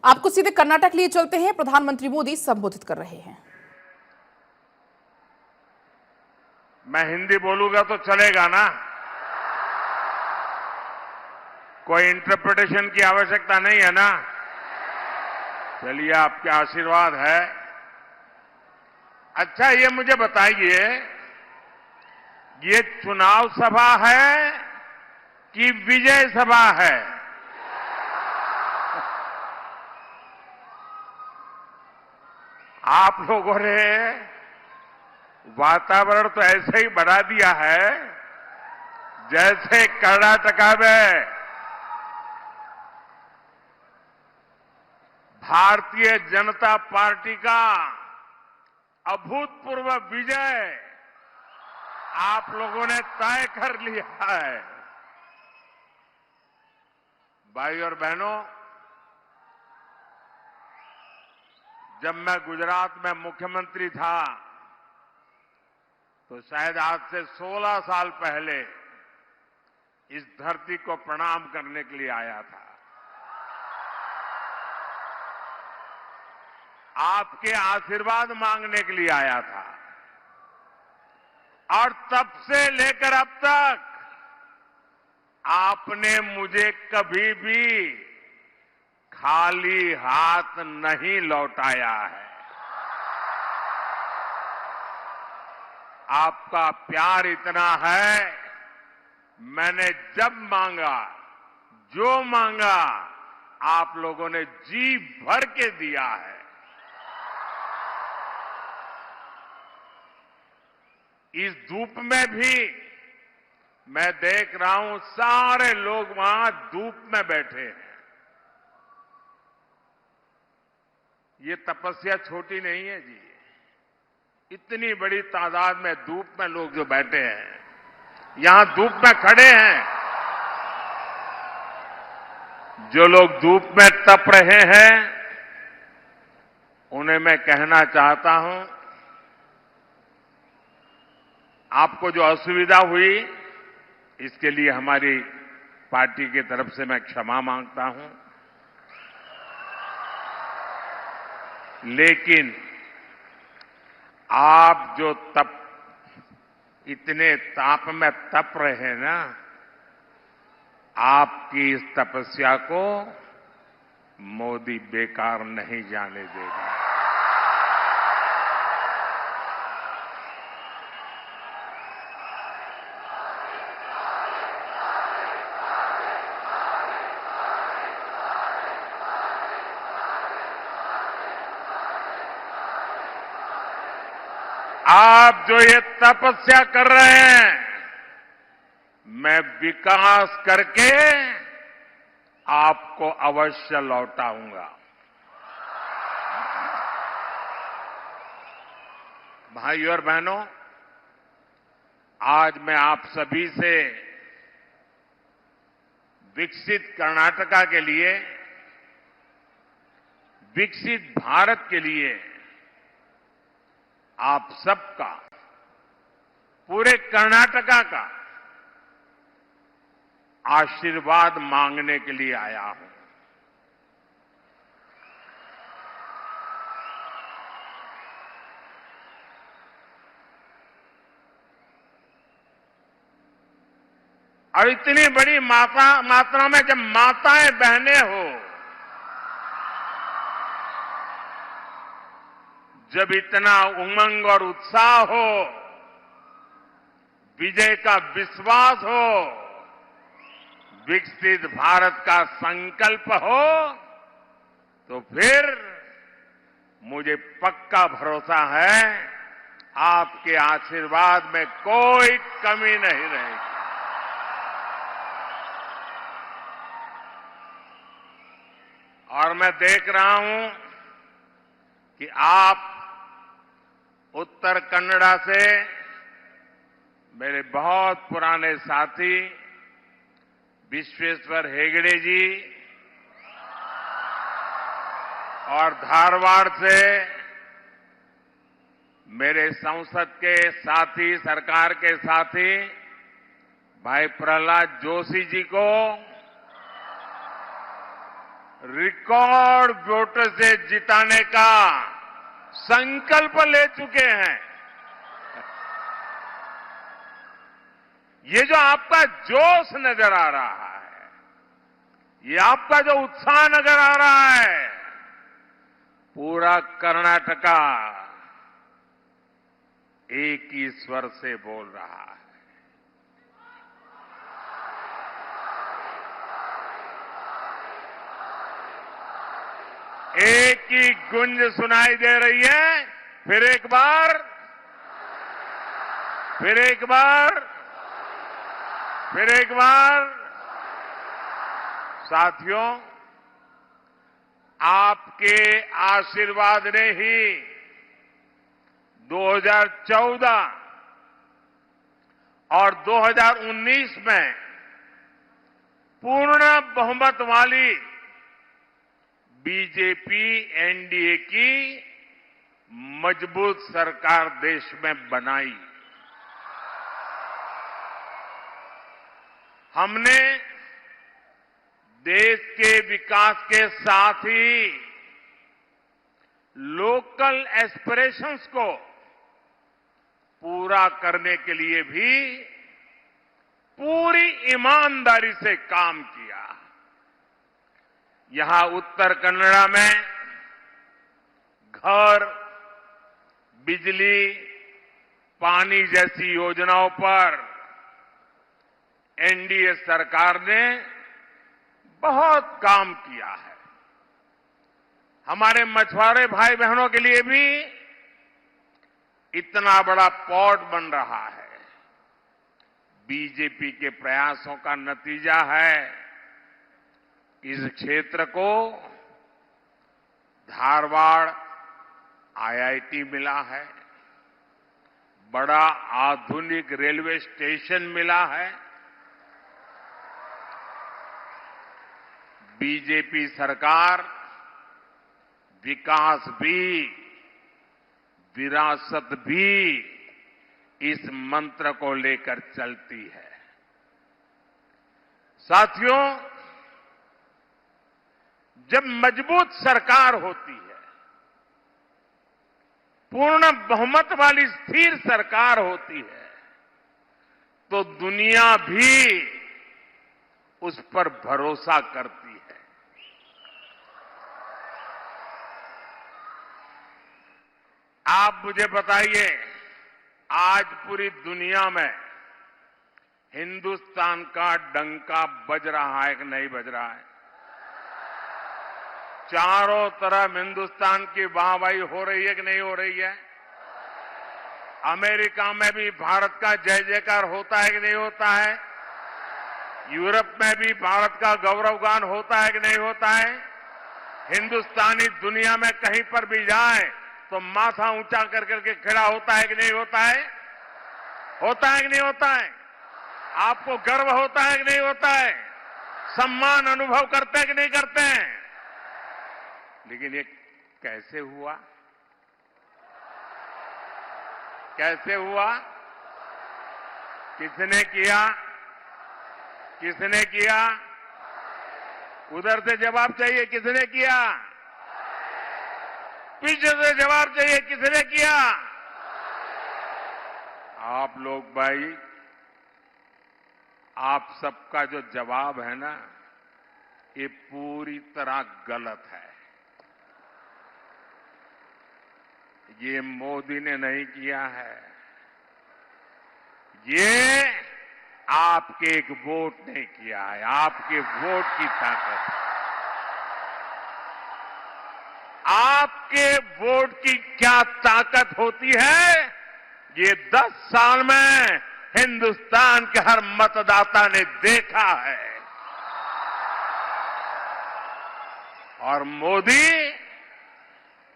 आपको सीधे कर्नाटक लिए चलते हैं। प्रधानमंत्री मोदी संबोधित कर रहे हैं। मैं हिंदी बोलूंगा तो चलेगा ना? कोई इंटरप्रिटेशन की आवश्यकता नहीं है ना? चलिए, आपके आशीर्वाद है। अच्छा, ये मुझे बताइए, ये चुनाव सभा है कि विजय सभा है? आप लोगों ने वातावरण तो ऐसे ही बढ़ा दिया है जैसे कर्नाटका में भारतीय जनता पार्टी का अभूतपूर्व विजय आप लोगों ने तय कर लिया है। भाई और बहनों, जब मैं गुजरात में मुख्यमंत्री था तो शायद आज से 16 साल पहले इस धरती को प्रणाम करने के लिए आया था। आपके आशीर्वाद मांगने के लिए आया था। और तब से लेकर अब तक आपने मुझे कभी भी खाली हाथ नहीं लौटाया है। आपका प्यार इतना है, मैंने जब मांगा, जो मांगा, आप लोगों ने जी भर के दिया है। इस धूप में भी मैं देख रहा हूं सारे लोग वहां धूप में बैठे हैं। ये तपस्या छोटी नहीं है जी। इतनी बड़ी तादाद में धूप में लोग जो बैठे हैं, यहां धूप में खड़े हैं, जो लोग धूप में तप रहे हैं, उन्हें मैं कहना चाहता हूं, आपको जो असुविधा हुई, इसके लिए हमारी पार्टी की तरफ से मैं क्षमा मांगता हूं। लेकिन आप जो इतने ताप में तप रहे हैं ना, आपकी इस तपस्या को मोदी बेकार नहीं जाने देगा। आप जो ये तपस्या कर रहे हैं, मैं विकास करके आपको अवश्य लौटाऊंगा। भाइयों और बहनों, आज मैं आप सभी से विकसित कर्नाटका के लिए, विकसित भारत के लिए आप सबका, पूरे कर्नाटका का आशीर्वाद मांगने के लिए आया हूं। और इतनी बड़ी मात्रा में जब माताएं बहनें हो, जब इतना उमंग और उत्साह हो, विजय का विश्वास हो, विकसित भारत का संकल्प हो, तो फिर मुझे पक्का भरोसा है आपके आशीर्वाद में कोई कमी नहीं रहेगी। और मैं देख रहा हूं कि आप उत्तर कन्नड़ा से मेरे बहुत पुराने साथी विश्वेश्वर हेगड़े जी और धारवाड़ से मेरे संसद के साथी, सरकार के साथी भाई प्रहलाद जोशी जी को रिकॉर्ड वोट से जिताने का संकल्प ले चुके हैं। ये जो आपका जोश नजर आ रहा है, ये आपका जो उत्साह नजर आ रहा है, पूरा कर्नाटका एक ही स्वर से बोल रहा है। एक ही गुंज सुनाई दे रही है। फिर एक बार, फिर एक बार, फिर एक बार। साथियों, आपके आशीर्वाद ने ही 2014 और 2019 में पूर्ण बहुमत वाली बीजेपी एनडीए की मजबूत सरकार देश में बनाई। हमने देश के विकास के साथ ही लोकल एस्पिरेशंस को पूरा करने के लिए भी पूरी ईमानदारी से काम किया। यहां उत्तर कन्नड़ा में घर, बिजली, पानी जैसी योजनाओं पर एनडीए सरकार ने बहुत काम किया है। हमारे मछुआरे भाई बहनों के लिए भी इतना बड़ा पोर्ट बन रहा है। बीजेपी के प्रयासों का नतीजा है इस क्षेत्र को धारवाड़ आईआईटी मिला है, बड़ा आधुनिक रेलवे स्टेशन मिला है। बीजेपी सरकार विकास भी, विरासत भी इस मंत्र को लेकर चलती है। साथियों, जब मजबूत सरकार होती है, पूर्ण बहुमत वाली स्थिर सरकार होती है, तो दुनिया भी उस पर भरोसा करती है। आप मुझे बताइए, आज पूरी दुनिया में हिंदुस्तान का डंका बज रहा है कि नहीं बज रहा है? चारों तरफ हिंदुस्तान की वाहवाही हो रही है कि नहीं हो रही है? अमेरिका में भी भारत का जय जयकार होता है कि नहीं होता है? यूरोप में भी भारत का गौरवगान होता है कि नहीं होता है? हिंदुस्तानी दुनिया में कहीं पर भी जाए तो माथा ऊंचा कर करके खड़ा होता है कि नहीं होता है? होता है कि नहीं होता है? आपको गर्व होता है कि नहीं होता है? सम्मान अनुभव करते हैं कि नहीं करते हैं? लेकिन ये कैसे हुआ? कैसे हुआ? किसने किया? किसने किया? उधर से जवाब चाहिए, किसने किया? पीछे से जवाब चाहिए, किसने किया? आप लोग भाई, आप सबका जो जवाब है ना, ये पूरी तरह गलत है। ये मोदी ने नहीं किया है, ये आपके एक वोट ने किया है। आपके वोट की ताकत है। आपके वोट की क्या ताकत होती है, ये 10 साल में हिंदुस्तान के हर मतदाता ने देखा है। और मोदी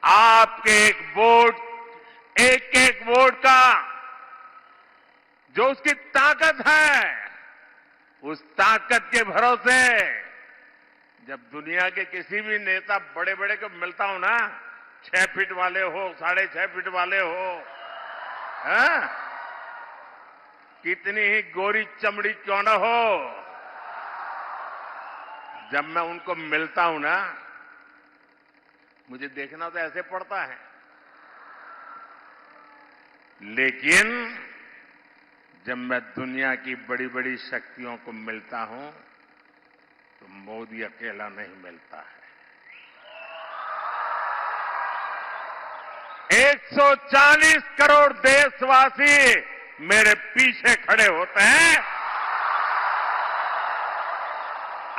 आपके एक एक वोट का जो उसकी ताकत है, उस ताकत के भरोसे जब दुनिया के किसी भी नेता बड़े बड़े को मिलता हूं ना, 6 फीट वाले हो, 6.5 फीट वाले हो, हैं? कितनी ही गोरी चमड़ी क्यों न हो, जब मैं उनको मिलता हूं ना, मुझे देखना तो ऐसे पड़ता है, लेकिन जब मैं दुनिया की बड़ी बड़ी शक्तियों को मिलता हूं तो मोदी अकेला नहीं मिलता है। 140 करोड़ देशवासी मेरे पीछे खड़े होते हैं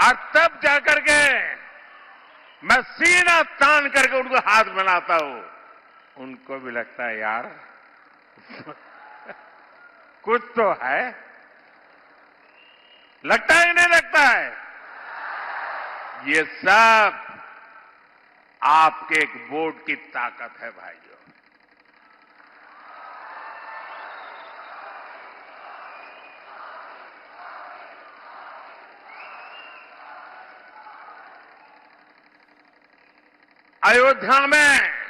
और तब जाकर के मैं सीना तान करके उनको हाथ मिलाता हूं। उनको भी लगता है यार कुछ तो है, लगता है कि नहीं लगता है? ये सब आपके एक वोट की ताकत है भाइयों। अयोध्या में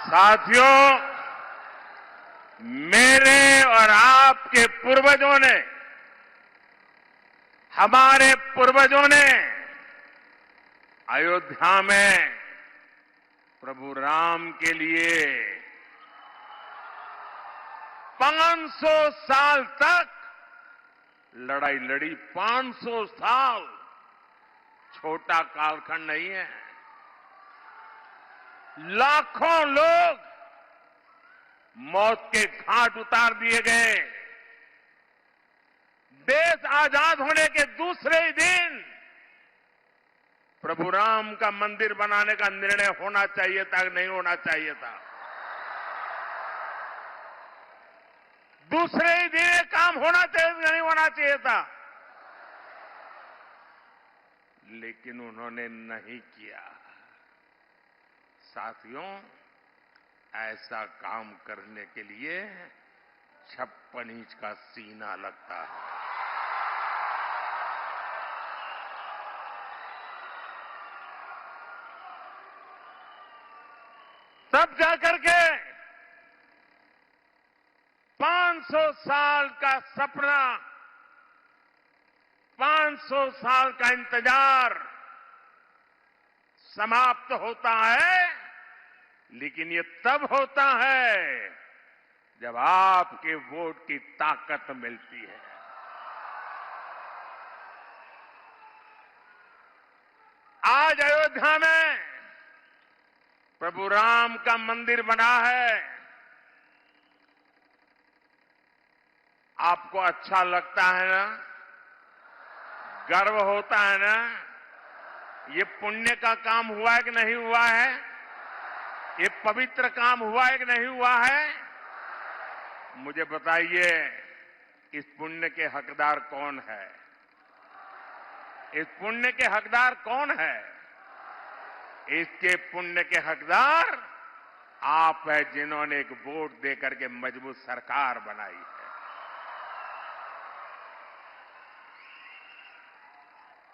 साथियों, मेरे और आपके पूर्वजों ने, हमारे पूर्वजों ने अयोध्या में प्रभु राम के लिए 500 साल तक लड़ाई लड़ी। 500 साल छोटा कालखंड नहीं है। लाखों लोग मौत के घाट उतार दिए गए। देश आजाद होने के दूसरे ही दिन प्रभु राम का मंदिर बनाने का निर्णय होना चाहिए था कि नहीं होना चाहिए था? दूसरे ही दिन ये काम होना चाहिए कि नहीं होना चाहिए था? लेकिन उन्होंने नहीं किया। साथियों, ऐसा काम करने के लिए 56 इंच का सीना लगता है। तब जाकर के 500 साल का सपना, 500 साल का इंतजार समाप्त होता है। लेकिन ये तब होता है जब आपके वोट की ताकत मिलती है। आज अयोध्या में प्रभु राम का मंदिर बना है। आपको अच्छा लगता है ना? गर्व होता है ना? ये पुण्य का काम हुआ है कि नहीं हुआ है? ये पवित्र काम हुआ है कि नहीं हुआ है? मुझे बताइए, इस पुण्य के हकदार कौन है? इस पुण्य के हकदार कौन है? इसके पुण्य के हकदार आप है, जिन्होंने एक वोट देकर के मजबूत सरकार बनाई है।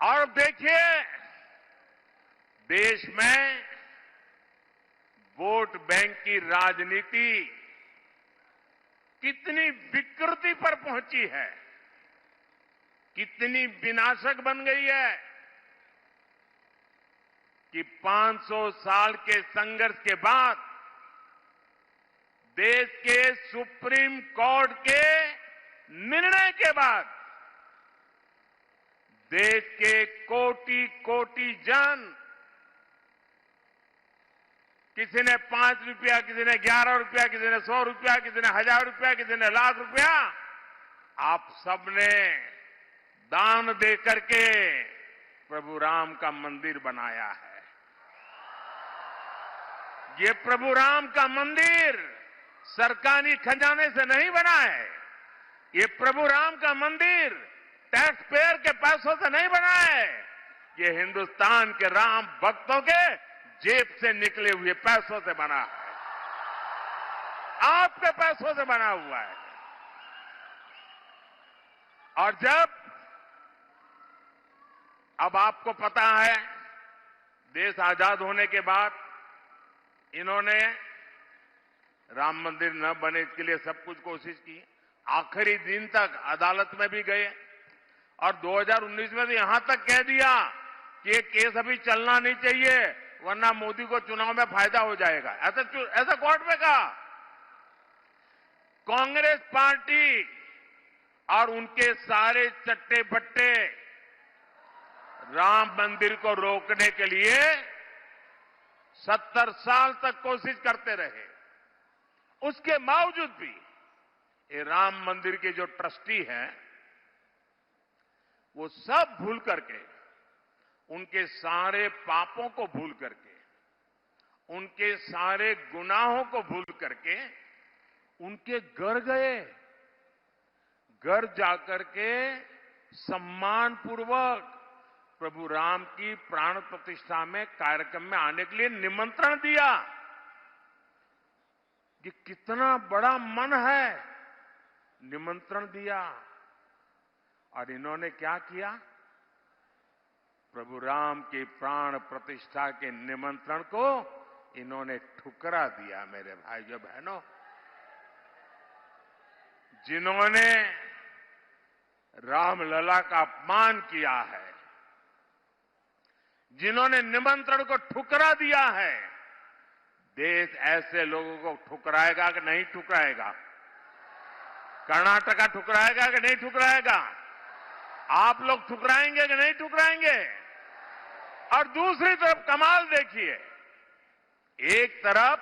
और देखिए, देश में वोट बैंक की राजनीति कितनी विकृति पर पहुंची है, कितनी विनाशक बन गई है कि 500 साल के संघर्ष के बाद देश के सुप्रीम कोर्ट के निर्णय के बाद देश के कोटि कोटि जन, किसी ने 5 रुपया, किसी ने 11 रुपया, किसी ने 100 रुपया, किसी ने 1000 रुपया, किसी ने लाख रुपया, आप सबने दान दे करके प्रभु राम का मंदिर बनाया है। ये प्रभु राम का मंदिर सरकारी खजाने से नहीं बना है। ये प्रभु राम का मंदिर टैक्स पेयर के पैसों से नहीं बना है। ये हिंदुस्तान के राम भक्तों के जेब से निकले हुए पैसों से बना है। आपके पैसों से बना हुआ है। और जब अब आपको पता है देश आजाद होने के बाद इन्होंने राम मंदिर न बने इसके लिए सब कुछ कोशिश की, आखिरी दिन तक अदालत में भी गए और 2019 में तो यहां तक कह दिया कि ये केस अभी चलना नहीं चाहिए वरना मोदी को चुनाव में फायदा हो जाएगा, ऐसा कोर्ट में कहा। कांग्रेस पार्टी और उनके सारे चट्टे बट्टे राम मंदिर को रोकने के लिए 70 साल तक कोशिश करते रहे। उसके बावजूद भी ये राम मंदिर के जो ट्रस्टी हैं वो सब भूल करके, उनके सारे पापों को भूल करके, उनके सारे गुनाहों को भूल करके उनके घर गए। घर जाकर के सम्मानपूर्वक प्रभु राम की प्राण प्रतिष्ठा में कार्यक्रम में आने के लिए निमंत्रण दिया। कि कितना बड़ा मन है, निमंत्रण दिया। और इन्होंने क्या किया? प्रभु राम की प्राण प्रतिष्ठा के निमंत्रण को इन्होंने ठुकरा दिया। मेरे भाइयों बहनों, जिन्होंने रामलला का अपमान किया है, जिन्होंने निमंत्रण को ठुकरा दिया है, देश ऐसे लोगों को ठुकराएगा कि नहीं ठुकराएगा? कर्नाटका ठुकराएगा कि नहीं ठुकराएगा? आप लोग ठुकराएंगे कि नहीं ठुकराएंगे? और दूसरी तरफ कमाल देखिए, एक तरफ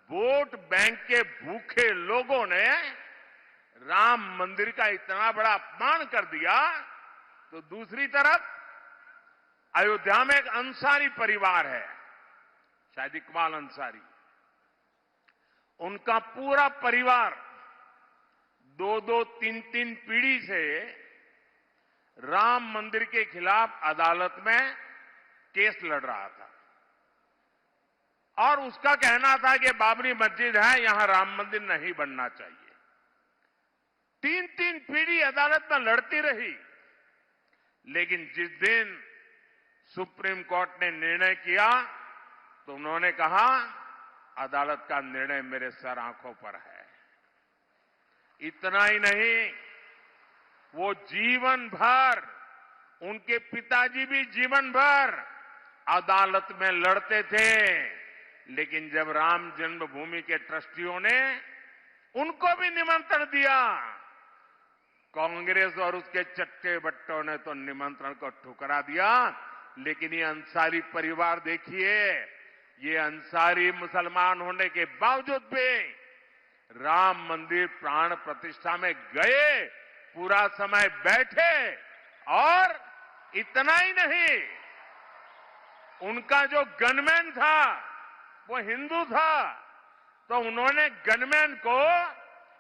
वोट बैंक के भूखे लोगों ने राम मंदिर का इतना बड़ा अपमान कर दिया, तो दूसरी तरफ अयोध्या में एक अंसारी परिवार है, शायद इकबाल अंसारी, उनका पूरा परिवार 2-2, 3-3 पीढ़ी से राम मंदिर के खिलाफ अदालत में केस लड़ रहा था। और उसका कहना था कि बाबरी मस्जिद है, यहां राम मंदिर नहीं बनना चाहिए। 3-3 पीढ़ी अदालत में लड़ती रही, लेकिन जिस दिन सुप्रीम कोर्ट ने निर्णय किया तो उन्होंने कहा अदालत का निर्णय मेरे सर आंखों पर है। इतना ही नहीं, वो जीवन भर, उनके पिताजी भी जीवन भर अदालत में लड़ते थे, लेकिन जब राम जन्मभूमि के ट्रस्टियों ने उनको भी निमंत्रण दिया, कांग्रेस और उसके चट्टे बट्टों ने तो निमंत्रण को ठुकरा दिया। लेकिन ये अंसारी परिवार देखिए, ये अंसारी मुसलमान होने के बावजूद भी राम मंदिर प्राण प्रतिष्ठा में गए, पूरा समय बैठे, और इतना ही नहीं, उनका जो गनमैन था वो हिंदू था, तो उन्होंने गनमैन को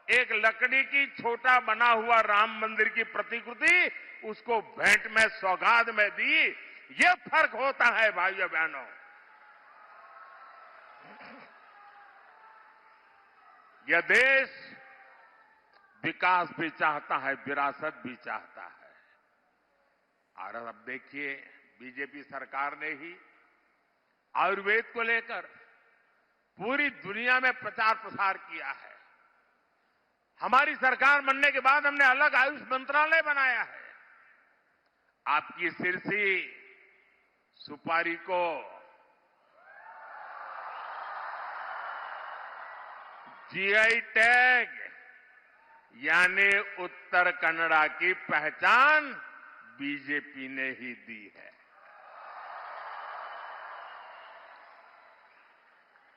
एक लकड़ी की छोटा बना हुआ राम मंदिर की प्रतिकृति उसको भेंट में सौगात में दी। ये फर्क होता है भाइयों बहनों। यह देश विकास भी चाहता है, विरासत भी चाहता है। और अब देखिए, बीजेपी सरकार ने ही आयुर्वेद को लेकर पूरी दुनिया में प्रचार प्रसार किया है। हमारी सरकार बनने के बाद हमने अलग आयुष मंत्रालय बनाया है। आपकी सिरसी सुपारी को जीआई टैग यानी उत्तर कन्नड़ा की पहचान बीजेपी ने ही दी है।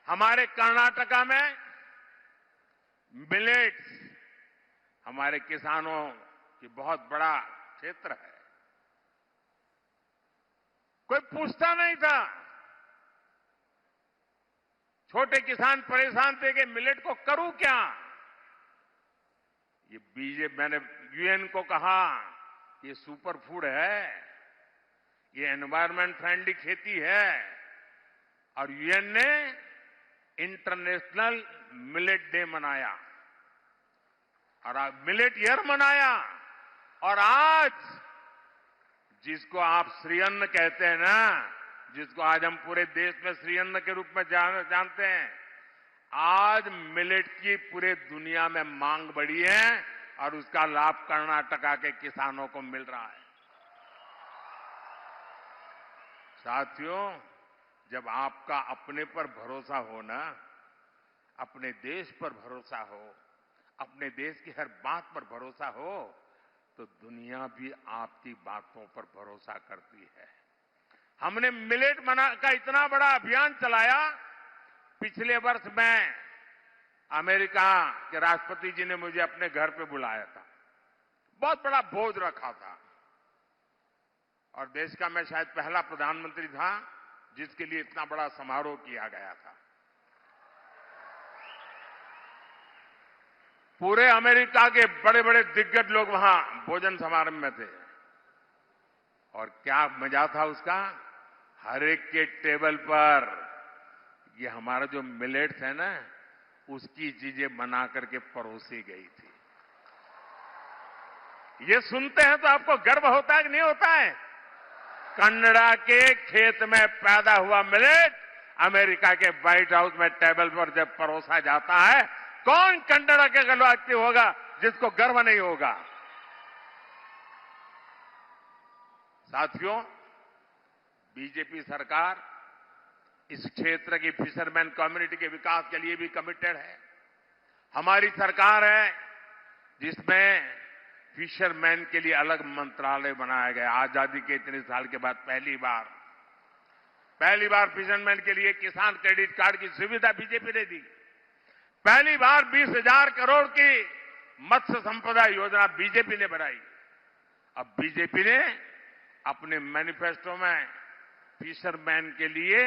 हमारे कर्नाटका में मिलेट्स, हमारे किसानों की बहुत बड़ा क्षेत्र है। कोई पूछता नहीं था, छोटे किसान परेशान थे कि मिलेट को करूं क्या। ये बीजेपी, मैंने यूएन को कहा ये सुपर फूड है, ये एनवायरमेंट फ्रेंडली खेती है, और यूएन ने इंटरनेशनल मिलेट डे मनाया और मिलेट ईयर मनाया। और आज जिसको आप श्री अन्न कहते हैं ना, जिसको आज हम पूरे देश में श्री अन्न के रूप में जानते हैं, आज मिलेट की पूरे दुनिया में मांग बढ़ी है और उसका लाभ कर्नाटका के किसानों को मिल रहा है। साथियों, जब आपका अपने पर भरोसा हो ना, अपने देश पर भरोसा हो, अपने देश की हर बात पर भरोसा हो, तो दुनिया भी आपकी बातों पर भरोसा करती है। हमने मिलेट का इतना बड़ा अभियान चलाया। पिछले वर्ष में अमेरिका के राष्ट्रपति जी ने मुझे अपने घर पे बुलाया था। बहुत बड़ा भोज रखा था और देश का मैं शायद पहला प्रधानमंत्री था जिसके लिए इतना बड़ा समारोह किया गया था। पूरे अमेरिका के बड़े बड़े दिग्गज लोग वहां भोजन समारोह में थे और क्या मजा था उसका। हर एक के टेबल पर ये हमारा जो मिलेट्स है ना, उसकी चीजें बना करके परोसी गई थी। ये सुनते हैं तो आपको गर्व होता है कि नहीं होता है? कनाडा के खेत में पैदा हुआ मिलेट अमेरिका के व्हाइट हाउस में टेबल पर जब परोसा जाता है, कौन कनाडा के व्यक्ति होगा जिसको गर्व नहीं होगा? साथियों, बीजेपी सरकार इस क्षेत्र की फिशरमैन कम्युनिटी के विकास के लिए भी कमिटेड है। हमारी सरकार है जिसमें फिशरमैन के लिए अलग मंत्रालय बनाया गया। आजादी के इतने साल के बाद पहली बार फिशरमैन के लिए किसान क्रेडिट कार्ड की सुविधा बीजेपी ने दी। पहली बार 20,000 करोड़ की मत्स्य संपदा योजना बीजेपी ने बनाई। अब बीजेपी ने अपने मैनिफेस्टो में फिशरमैन के लिए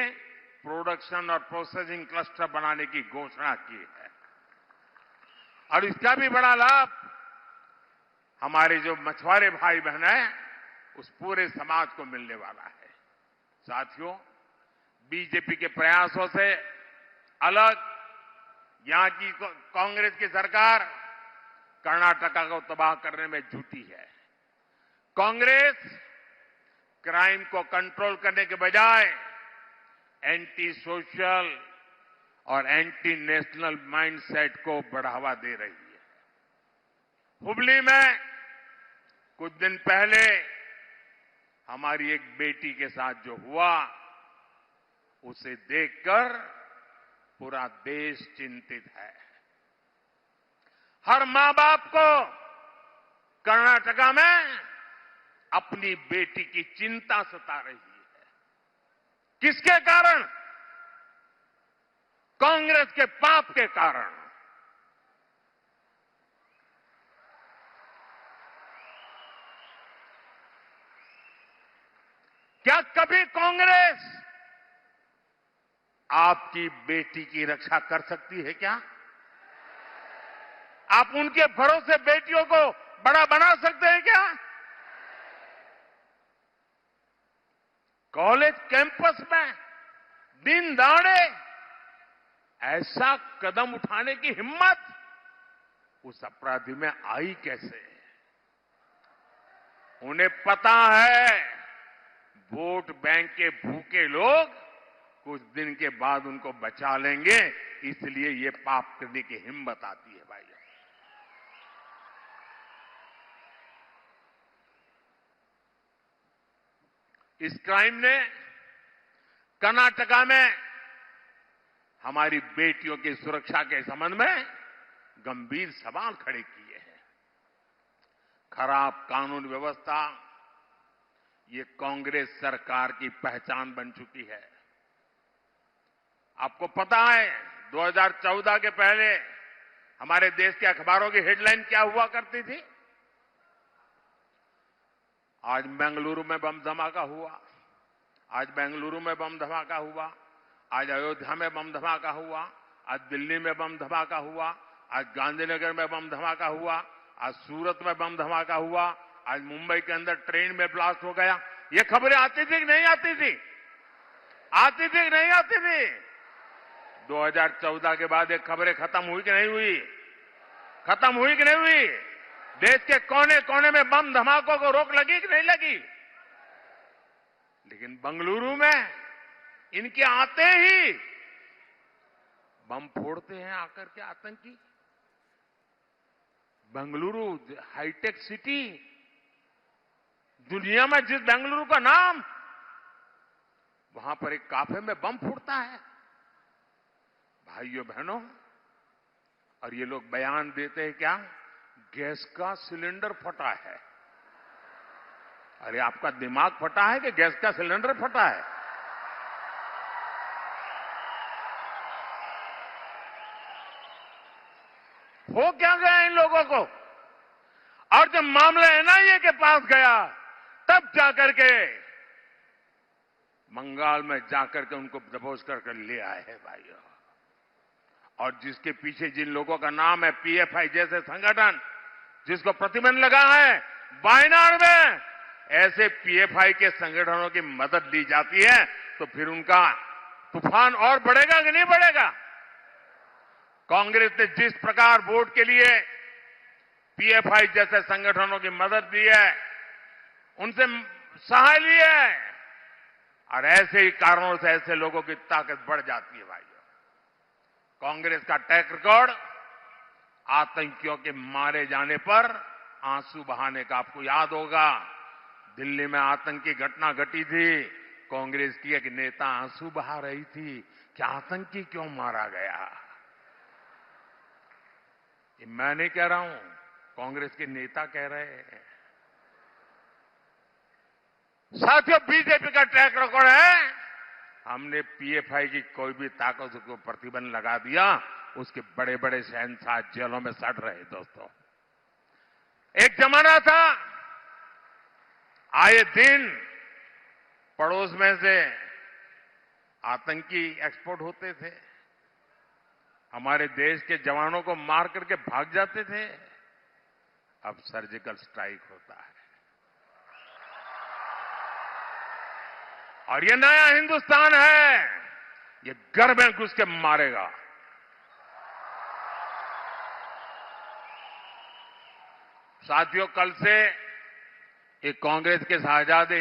प्रोडक्शन और प्रोसेसिंग क्लस्टर बनाने की घोषणा की है और इसका भी बड़ा लाभ हमारे जो मछुआरे भाई बहन हैं उस पूरे समाज को मिलने वाला है। साथियों, बीजेपी के प्रयासों से अलग यहां की कांग्रेस की सरकार कर्नाटका को तबाह करने में जुटी है। कांग्रेस क्राइम को कंट्रोल करने के बजाय एंटी सोशल और एंटी नेशनल माइंडसेट को बढ़ावा दे रही है। हुबली में कुछ दिन पहले हमारी एक बेटी के साथ जो हुआ, उसे देखकर पूरा देश चिंतित है। हर मां बाप को कर्नाटका में अपनी बेटी की चिंता सता रही है। किसके कारण? कांग्रेस के पाप के कारण। क्या कभी कांग्रेस आपकी बेटी की रक्षा कर सकती है क्या? आप उनके भरोसे बेटियों को बड़ा बना सकते हैं क्या? कॉलेज कैंपस में दिन दहाड़े ऐसा कदम उठाने की हिम्मत उस अपराधी में आई कैसे? उन्हें पता है वोट बैंक के भूखे लोग कुछ दिन के बाद उनको बचा लेंगे, इसलिए ये पाप करने की हिम्मत आती है भाई। इस क्राइम ने कर्नाटका में हमारी बेटियों की सुरक्षा के संबंध में गंभीर सवाल खड़े किए हैं। खराब कानून व्यवस्था ये कांग्रेस सरकार की पहचान बन चुकी है। आपको पता है 2014 के पहले हमारे देश के अखबारों की हेडलाइन क्या हुआ करती थी? आज बेंगलुरु में बम धमाका हुआ, आज बेंगलुरु में बम धमाका हुआ, आज अयोध्या में बम धमाका हुआ, आज दिल्ली में बम धमाका हुआ, आज गांधीनगर में बम धमाका हुआ, आज सूरत में बम धमाका हुआ, आज मुंबई के अंदर ट्रेन में ब्लास्ट हो गया। ये खबरें आती थी कि नहीं आती थी? आती थी कि नहीं आती थी? 2014 के बाद ये खबरें खत्म हुई कि नहीं हुई? खत्म हुई कि नहीं हुई? देश के कोने कोने में बम धमाकों को रोक लगी कि नहीं लगी? लेकिन बेंगलुरु में इनके आते ही बम फोड़ते हैं आकर के आतंकी। बेंगलुरु हाईटेक सिटी, दुनिया में जिस बेंगलुरु का नाम, वहां पर एक काफे में बम फूटता है। भाइयों बहनों, और ये लोग बयान देते हैं क्या? गैस का सिलेंडर फटा है। अरे आपका दिमाग फटा है कि गैस का सिलेंडर फटा है? हो क्या गया इन लोगों को? और जब मामला एनआईए के पास गया, तब जाकर के बंगाल में जाकर के उनको दबोच करके ले आए हैं भाइयों। और जिसके पीछे जिन लोगों का नाम है, पीएफआई जैसे संगठन, जिसको प्रतिबंध लगा है, वायनाड में ऐसे पीएफआई के संगठनों की मदद ली जाती है, तो फिर उनका तूफान और बढ़ेगा कि नहीं बढ़ेगा? कांग्रेस ने जिस प्रकार वोट के लिए पीएफआई जैसे संगठनों की मदद दी है, उनसे सहाय ली है, और ऐसे ही कारणों से ऐसे लोगों की ताकत बढ़ जाती है भाइयों। कांग्रेस का ट्रैक रिकॉर्ड आतंकियों के मारे जाने पर आंसू बहाने का आपको याद होगा। दिल्ली में आतंकी घटना घटी थी, कांग्रेस की एक नेता आंसू बहा रही थी कि आतंकी क्यों मारा गया। ये मैं नहीं कह रहा हूं, कांग्रेस के नेता कह रहे हैं। साथियों, बीजेपी का ट्रैक रिकॉर्ड है, हमने पीएफआई की कोई भी ताकत को प्रतिबंध लगा दिया, उसके बड़े बड़े शहंशाह जेलों में सड़ रहे। दोस्तों, एक जमाना था, आए दिन पड़ोस में से आतंकी एक्सपोर्ट होते थे, हमारे देश के जवानों को मार करके भाग जाते थे। अब सर्जिकल स्ट्राइक होता है, और ये नया हिंदुस्तान है, ये घर में घुस के मारेगा। साथियों, कल से एक कांग्रेस के साहजादे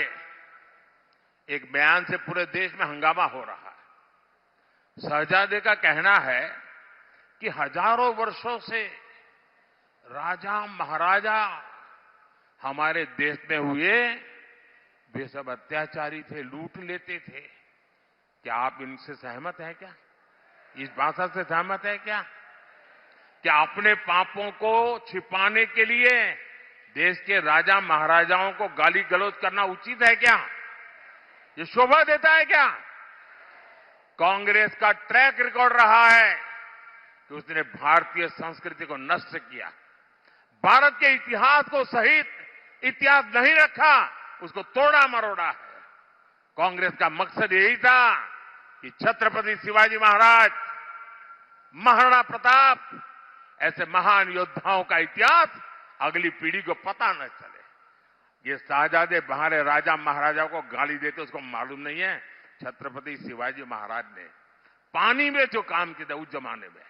एक बयान से पूरे देश में हंगामा हो रहा है। साहजादे का कहना है कि हजारों वर्षों से राजा महाराजा हमारे देश में हुए, वे सब अत्याचारी थे, लूट लेते थे। क्या आप इनसे सहमत हैं क्या? इस भाषा से सहमत है क्या? क्या अपने पापों को छिपाने के लिए देश के राजा महाराजाओं को गाली गलौज करना उचित है क्या? ये शोभा देता है क्या? कांग्रेस का ट्रैक रिकॉर्ड रहा है कि उसने भारतीय संस्कृति को नष्ट किया, भारत के इतिहास को सहित इतिहास नहीं रखा, उसको तोड़ा मरोड़ा है। कांग्रेस का मकसद यही था कि छत्रपति शिवाजी महाराज, महाराणा प्रताप, ऐसे महान योद्धाओं का इतिहास अगली पीढ़ी को पता न चले। ये साहजादे बाहर राजा महाराजा को गाली देते, उसको मालूम नहीं है छत्रपति शिवाजी महाराज ने पानी में जो काम किया था, उस जमाने में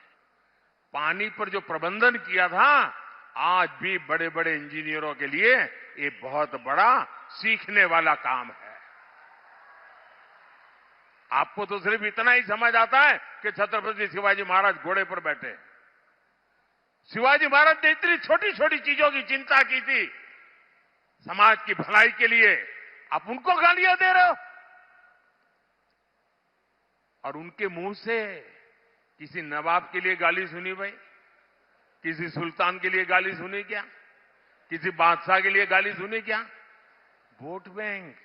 पानी पर जो प्रबंधन किया था, आज भी बड़े बड़े इंजीनियरों के लिए ये बहुत बड़ा सीखने वाला काम है। आपको तो सिर्फ इतना ही समझ आता है कि छत्रपति शिवाजी महाराज घोड़े पर बैठे। शिवाजी महाराज ने इतनी छोटी छोटी चीजों की चिंता की थी समाज की भलाई के लिए, आप उनको गालियां दे रहे हो। और उनके मुंह से किसी नवाब के लिए गाली सुनी भाई? किसी सुल्तान के लिए गाली सुनी क्या? किसी बादशाह के लिए गाली सुनी क्या? Vote bank.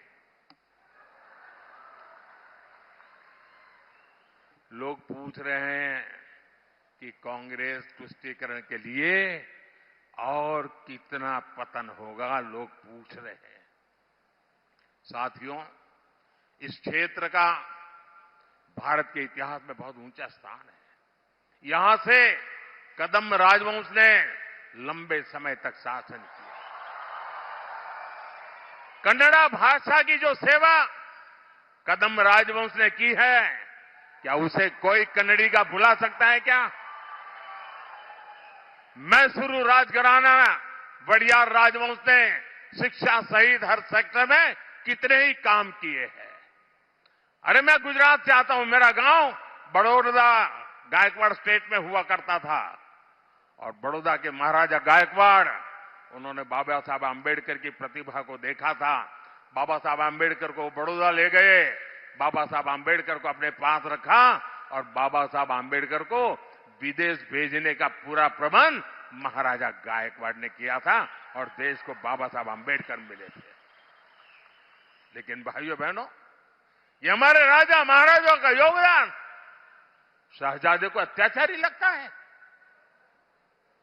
लोग पूछ रहे हैं कि कांग्रेस तुष्टीकरण के लिए और कितना पतन होगा, लोग पूछ रहे हैं। साथियों, इस क्षेत्र का भारत के इतिहास में बहुत ऊंचा स्थान है। यहां से कदम राजवंश ने लंबे समय तक शासन किया। कन्नड़ा भाषा की जो सेवा कदम राजवंश ने की है, क्या उसे कोई कन्नड़ी का भुला सकता है क्या? मैसूरू राजघराना वडियार राजवंश ने शिक्षा सहित हर सेक्टर में कितने ही काम किए हैं। अरे मैं गुजरात से आता हूं, मेरा गांव बड़ौदा गायकवाड़ स्टेट में हुआ करता था और बड़ौदा के महाराजा गायकवाड़ उन्होंने बाबा साहब आंबेडकर की प्रतिभा को देखा था। बाबा साहब आंबेडकर को बड़ौदा ले गए, बाबा साहब आंबेडकर को अपने पास रखा और बाबा साहब आंबेडकर को विदेश भेजने का पूरा प्रबंध महाराजा गायकवाड़ ने किया था और देश को बाबा साहब आंबेडकर मिले थे। लेकिन भाइयों बहनों, ये हमारे राजा महाराजाओं का योगदान शहजादे को अत्याचारी लगता है?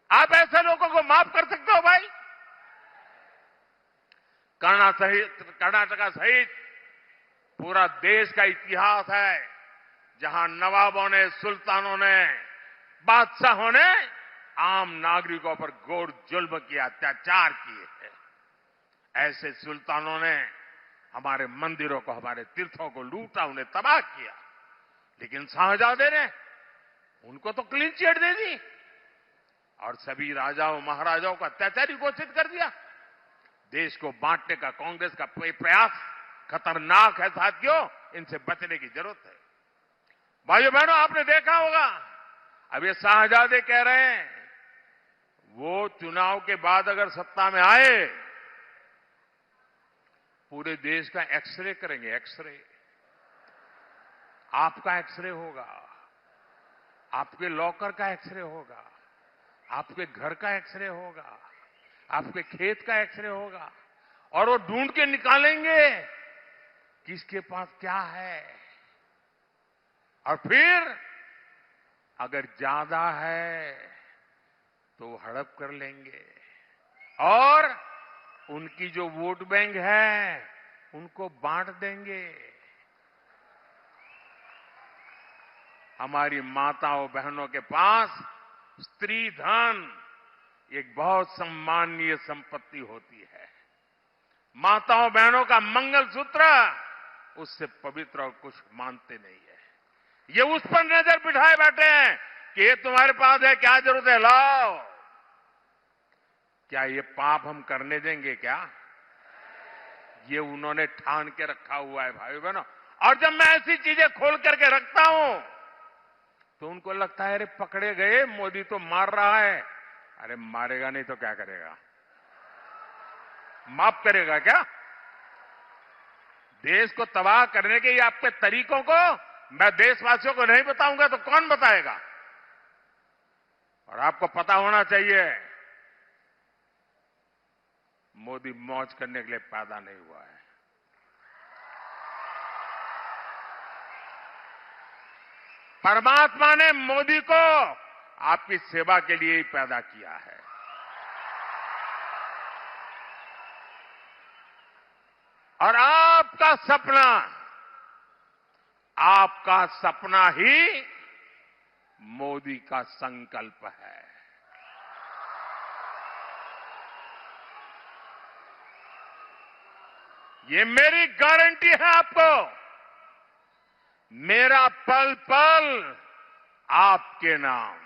आप ऐसे लोगों को माफ कर सकते हो भाई? कर्नाटका सहित पूरा देश का इतिहास है जहां नवाबों ने, सुल्तानों ने, बादशाहों ने आम नागरिकों पर घोर जुल्म किया, अत्याचार किए हैं। ऐसे सुल्तानों ने हमारे मंदिरों को, हमारे तीर्थों को लूटा, उन्हें तबाह किया। लेकिन शाहजादे ने उनको तो क्लीन चिट दे दी और सभी राजाओं महाराजाओं को अत्याचारी घोषित कर दिया। देश को बांटने का कांग्रेस का प्रयास खतरनाक है साथियों, इनसे बचने की जरूरत है। भाइयों बहनों, आपने देखा होगा अब ये शाहजादे कह रहे हैं वो चुनाव के बाद अगर सत्ता में आए पूरे देश का एक्सरे करेंगे। एक्सरे, आपका एक्सरे होगा, आपके लॉकर का एक्सरे होगा, आपके घर का एक्सरे होगा, आपके खेत का एक्सरे होगा और वो ढूंढ के निकालेंगे किसके पास क्या है। और फिर अगर ज्यादा है तो हड़प कर लेंगे और उनकी जो वोट बैंक है उनको बांट देंगे। हमारी माताओं बहनों के पास स्त्री धन एक बहुत सम्माननीय संपत्ति होती है। माताओं बहनों का मंगलसूत्र उससे पवित्र और कुछ मानते नहीं है। ये उस पर नजर बिठाए बैठे हैं कि ये तुम्हारे पास है, क्या जरूरत है, लाओ। क्या ये पाप हम करने देंगे क्या? ये उन्होंने ठान के रखा हुआ है भाई बहनों। और जब मैं ऐसी चीजें खोल करके रखता हूं तो उनको लगता है अरे पकड़े गए, मोदी तो मार रहा है। अरे मारेगा नहीं तो क्या करेगा? माफ करेगा क्या? देश को तबाह करने के ये आपके तरीकों को मैं देशवासियों को नहीं बताऊंगा तो कौन बताएगा? और आपको पता होना चाहिए मोदी मौज करने के लिए पैदा नहीं हुआ है। परमात्मा ने मोदी को आपकी सेवा के लिए ही पैदा किया है। और आपका सपना ही मोदी का संकल्प है। ये मेरी गारंटी है आपको। मेरा पल पल आपके नाम,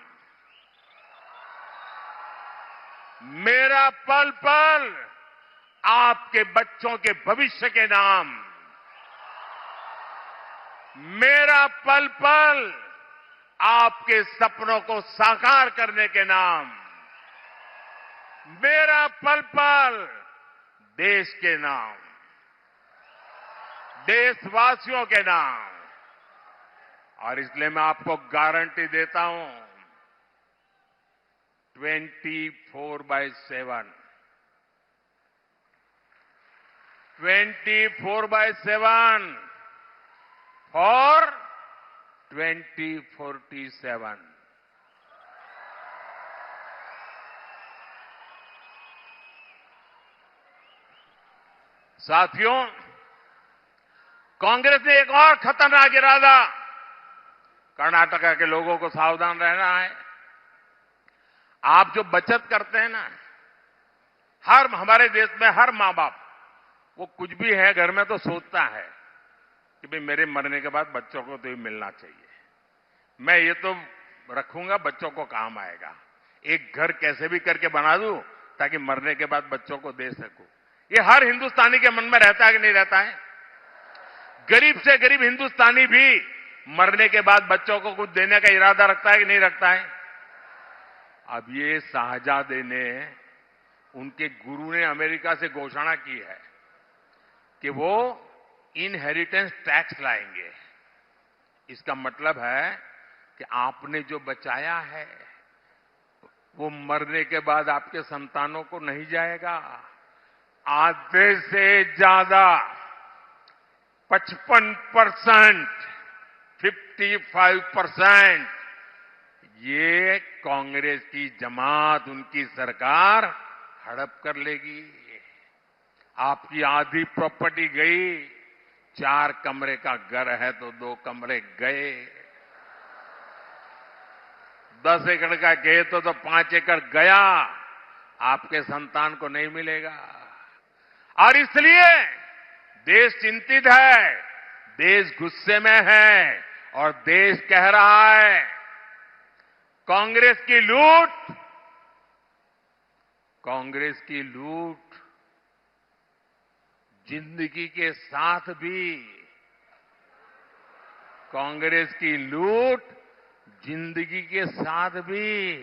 मेरा पल पल आपके बच्चों के भविष्य के नाम, मेरा पल पल आपके सपनों को साकार करने के नाम, मेरा पल पल देश के नाम, देशवासियों के नाम। और इसलिए मैं आपको गारंटी देता हूं 24/7 और 2047 साथियों, कांग्रेस ने एक और खतरनाक इरादा, कर्नाटका के लोगों को सावधान रहना है। आप जो बचत करते हैं ना, हमारे देश में हर मां बाप वो कुछ भी है घर में तो सोचता है कि भाई मेरे मरने के बाद बच्चों को तो ये मिलना चाहिए। मैं ये तो रखूंगा, बच्चों को काम आएगा। एक घर कैसे भी करके बना दूं ताकि मरने के बाद बच्चों को दे सकूं। ये हर हिंदुस्तानी के मन में रहता है कि नहीं रहता है? गरीब से गरीब हिंदुस्तानी भी मरने के बाद बच्चों को कुछ देने का इरादा रखता है कि नहीं रखता है? अब ये शाहजादे ने, उनके गुरु ने अमेरिका से घोषणा की है कि वो इनहेरिटेंस टैक्स लाएंगे। इसका मतलब है कि आपने जो बचाया है वो मरने के बाद आपके संतानों को नहीं जाएगा। आधे से ज्यादा 55%, 55% ये कांग्रेस की जमात, उनकी सरकार हड़प कर लेगी। आपकी आधी प्रॉपर्टी गई। 4 कमरे का घर है तो 2 कमरे गए। 10 एकड़ का खेत तो 5 एकड़ गया। आपके संतान को नहीं मिलेगा। और इसलिए देश चिंतित है, देश गुस्से में है और देश कह रहा है कांग्रेस की लूट, कांग्रेस की लूट जिंदगी के साथ भी, कांग्रेस की लूट जिंदगी के साथ भी